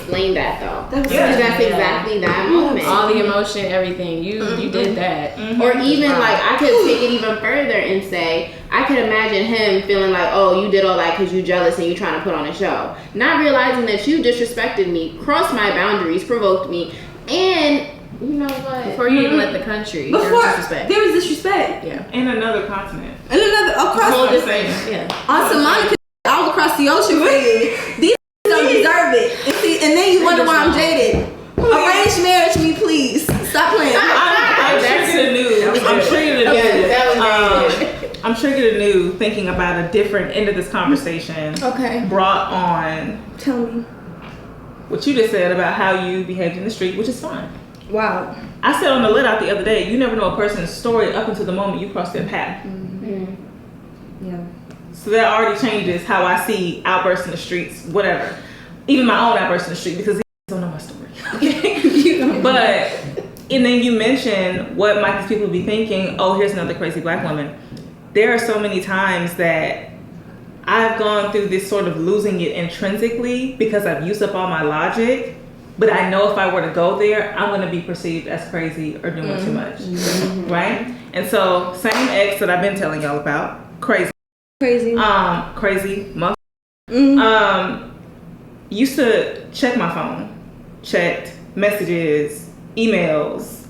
explain that though. That's Exactly that moment. All the emotion, everything. You did that. Or even like I could take it even further and say I could imagine him feeling like, oh, you did all that because you're jealous and you're trying to put on a show, not realizing that you disrespected me, crossed my boundaries, provoked me, and you know what? Before you even left the country, there was disrespect. There was disrespect. Yeah. In another continent. And another across the same. Yeah. on some Monica all across the ocean for you. These don't deserve it. And then you wonder why I'm jaded. Arranged marriage me, please. Stop playing. I'm triggered anew. I'm triggered anew thinking about a different end of this conversation. Okay. Brought on. Tell me. What you just said about how you behaved in the street, which is fine. Wow. I said on the lit out the other day, you never know a person's story up until the moment you cross their path. Mm-hmm. Yeah. So that already changes how I see outbursts in the streets, whatever. Even my own outbursts in the street, because they don't know my story. But, and then you mentioned what might these people be thinking, oh, here's another crazy black woman. There are so many times that I've gone through this sort of losing it intrinsically because I've used up all my logic. But I know if I were to go there, I'm going to be perceived as crazy or doing too much, right? And so, same ex that I've been telling y'all about, crazy, mother. Used to check my phone, checked messages, emails,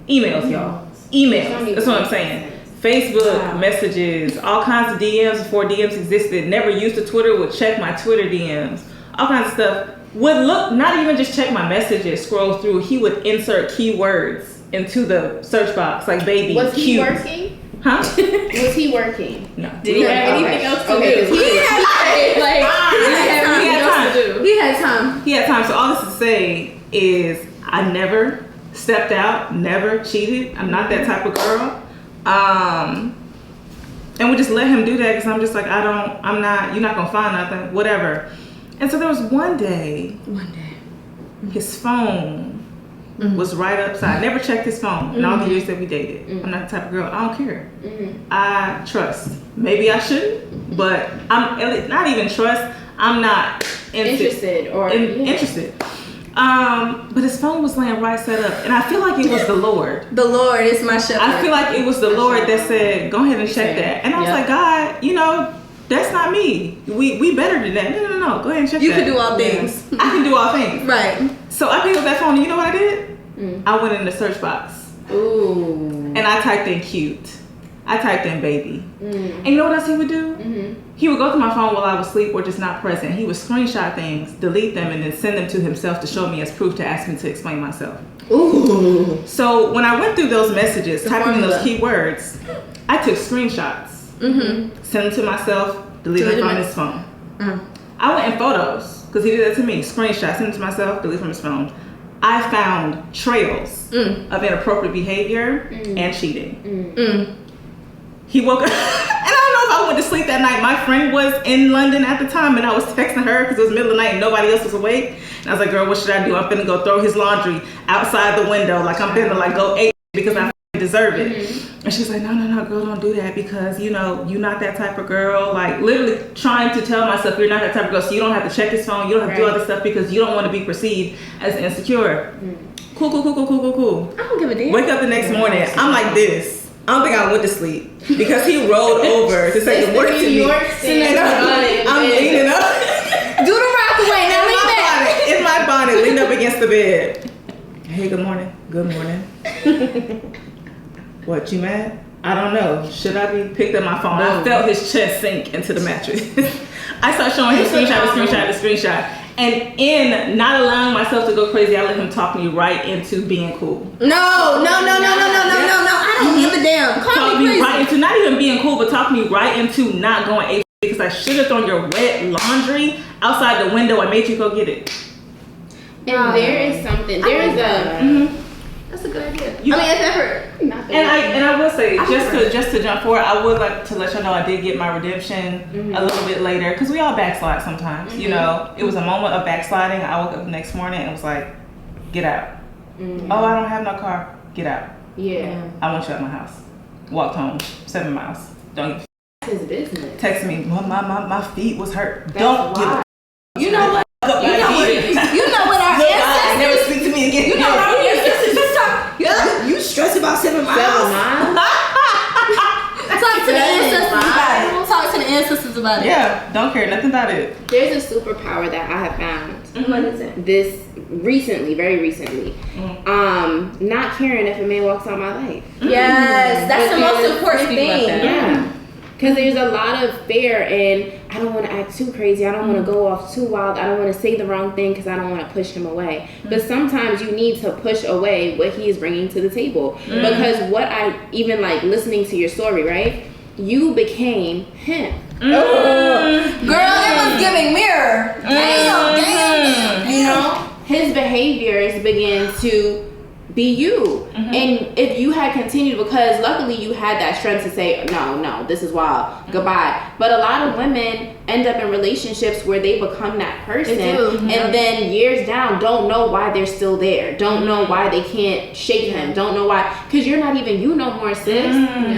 y'all, emails. That's what I'm saying. Facebook messages, all kinds of DMs before DMs existed. Never used a Twitter. Would check my Twitter DMs, all kinds of stuff. Would look, not even just check my messages, scroll through. He would insert keywords into the search box, like baby. Was he cute. working? Huh? Was he working? No. Did he have anything else to do? He had time. He had time. So all this to say is I never stepped out, never cheated. I'm not that type of girl. And we just let him do that because I'm just like, you're not gonna find nothing, whatever. And so there was one day, his phone was right upside. Never checked his phone in all the years that we dated. I'm not the type of girl, I don't care. I trust. Maybe I shouldn't, but I'm not even trust. I'm not interested. But his phone was laying right set up, and I feel like it was the Lord. The Lord is my shepherd. I feel like it was the Lord that said, "Go ahead and check that." And I was like, God, that's not me. We better than that. No. Go ahead and check that. You can do all things. I can do all things. Right. So I picked up that phone, and you know what I did? I went in the search box. Ooh. And I typed in cute. I typed in baby. And you know what else he would do? He would go through my phone while I was asleep or just not present. He would screenshot things, delete them, and then send them to himself to show me as proof to ask me to explain myself. Ooh. So when I went through those messages, typing in those keywords, I took screenshots, sent them to myself, deleted them from his phone. I went in photos, because he did that to me. Screenshot, send them to myself, delete from his phone. I found trails of inappropriate behavior and cheating. He woke up, and I don't know if I went to sleep that night. My friend was in London at the time, and I was texting her because it was middle of the night and nobody else was awake. And I was like, girl, what should I do? I'm finna go throw his laundry outside the window. Like, I'm finna go ape because I deserve it. And she's like, no, girl, don't do that because, you're not that type of girl. Like, literally trying to tell myself you're not that type of girl, so you don't have to check his phone. You don't have to do all this stuff because you don't want to be perceived as insecure. Cool. I don't give a damn. Wake up the next morning, I'm like this. I don't think I went to sleep because he rolled over to say good morning to me. I'm leaning up. Do the rock away. Now lean back. In my bonnet, leaned up against the bed. Hey, good morning. Good morning. What, you mad? I don't know. Should I be? Picked up my phone. I felt his chest sink into the mattress. I started showing him screenshot. And in not allowing myself to go crazy, I let him talk me right into being cool. No. I don't give a damn. Talk me right into not even being cool, but talk me right into not going ape because I should have thrown your wet laundry outside the window and made you go get it. And there is something. That's a good idea. It's never. And I will say, just to jump forward, I would like to let you know I did get my redemption a little bit later because we all backslide sometimes. It was a moment of backsliding. I woke up the next morning and was like, "Get out." Oh, I don't have no car. Get out. Yeah. I want you at my house. Walked home 7 miles. Don't. That's his business. Text me. Well, my feet was hurt. Don't give. You know what? You know what me to get You know, your sister just talk. You stress about 7 miles. 7 miles? Talk to the ancestors about it. Talk to the ancestors about it. Yeah, don't care nothing about it. There's a superpower that I have found. What is it? This recently, very recently. Not caring if a man walks out my life. Yes, that's the most important thing. Yeah. Because there's a lot of fear, and I don't want to act too crazy. I don't want to go off too wild. I don't want to say the wrong thing because I don't want to push him away. But sometimes you need to push away what he is bringing to the table. Because what I, even like listening to your story, right? You became him. Girl, it was giving mirror. Damn. You know, his behaviors began to be you. And if you had continued, because luckily you had that strength to say, no, this is wild, goodbye. But a lot of women end up in relationships where they become that person, and then years down don't know why they're still there, don't know why they can't shake him, don't know why, because you're not even you no more, sis.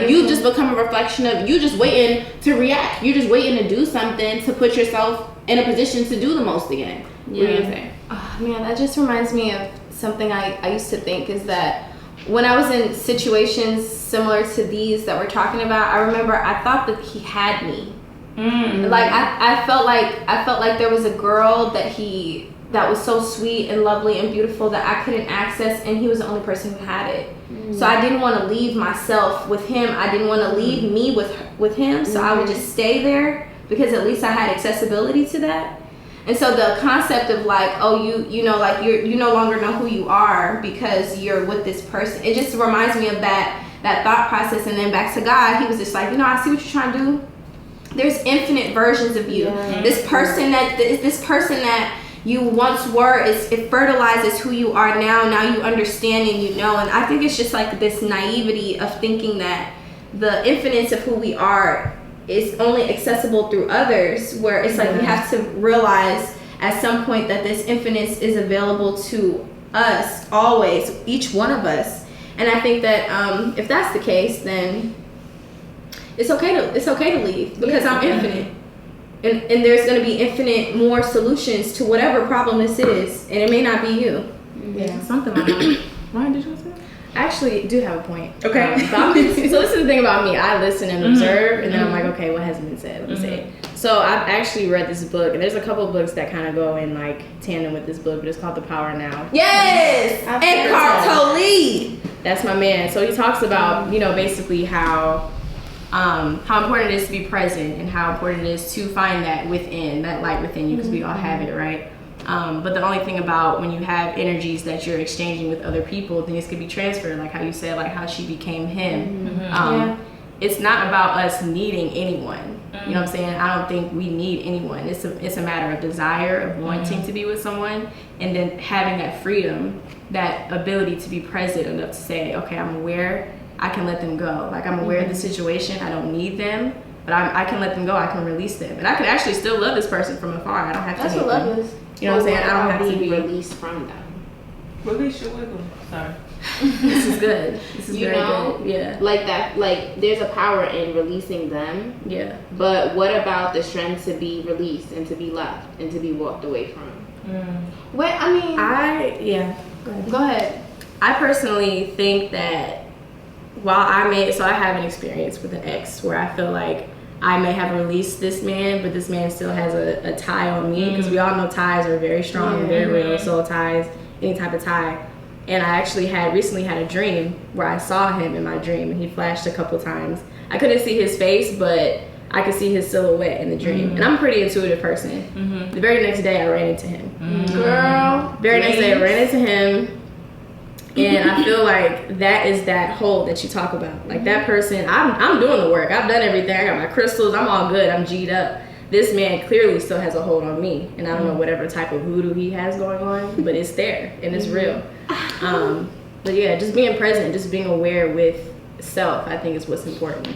You just become a reflection of, you just waiting to react, you're just waiting to do something to put yourself in a position to do the most again. What are you gonna say? Oh, man, that just reminds me of something I used to think, is that when I was in situations similar to these that we're talking about, I remember I thought that he had me. Like I felt like there was a girl that was so sweet and lovely and beautiful that I couldn't access, and he was the only person who had it. So I didn't want to leave myself with him. I didn't want to leave me with him. So I would just stay there because at least I had accessibility to that. And so the concept of like, oh, you know, like you no longer know who you are because you're with this person. It just reminds me of that thought process. And then back to God, he was just like, you know, I see what you're trying to do. There's infinite versions of you. This person that you once were, it fertilizes who you are now. Now you understand and you know. And I think it's just like this naivety of thinking that the infinite of who we are is only accessible through others, where it's like we have to realize at some point that this infinite is available to us always, each one of us. And I think that if that's the case, then it's okay to leave, because I'm infinite, and there's going to be infinite more solutions to whatever problem this is, and it may not be you. Something like that. Ryan, did you say? I actually do have a point. Okay. So this is the thing about me. I listen and observe, and then I'm like, okay, what hasn't been said? Let me say it. So I've actually read this book, and there's a couple of books that kind of go in like tandem with this book, but it's called The Power Now. Yes! Eckhart Tolle! That's my man. So he talks about, you know, basically how important it is to be present, and how important it is to find that within, that light within you, because we all have it, right? But the only thing about when you have energies that you're exchanging with other people, things can be transferred, like how you said, like how she became him. It's not about us needing anyone. You know what I'm saying? I don't think we need anyone. It's a matter of desire, of wanting to be with someone, and then having that freedom, that ability to be present enough to say, okay, I'm aware, I can let them go. Like, I'm aware of the situation, I don't need them, but I can let them go, I can release them. And I can actually still love this person from afar. I don't have to That's hate what them. love is. You know what I'm saying? I don't have to be released from them. Release your wiggle. Sorry. This is good. This is You very know? good. Yeah. Like that, like there's a power in releasing them. Yeah. But what about the strength to be released and to be left and to be walked away from? Wait, I mean, Go ahead. I personally think that while I have an experience with an ex where I feel like I may have released this man, but this man still has a tie on me, because we all know ties are very strong and very real. Soul ties, any type of tie. And I actually recently had a dream where I saw him in my dream, and he flashed a couple times. I couldn't see his face, but I could see his silhouette in the dream. And I'm a pretty intuitive person. The very next day I ran into him. girl. Very next day I ran into him. And I feel like that is that hole that you talk about. Like that person, I'm doing the work. I've done everything. I got my crystals. I'm all good. I'm G'd up. This man clearly still has a hold on me. And I don't know whatever type of voodoo he has going on, but it's there and it's real. But yeah, just being present, just being aware with self, I think is what's important.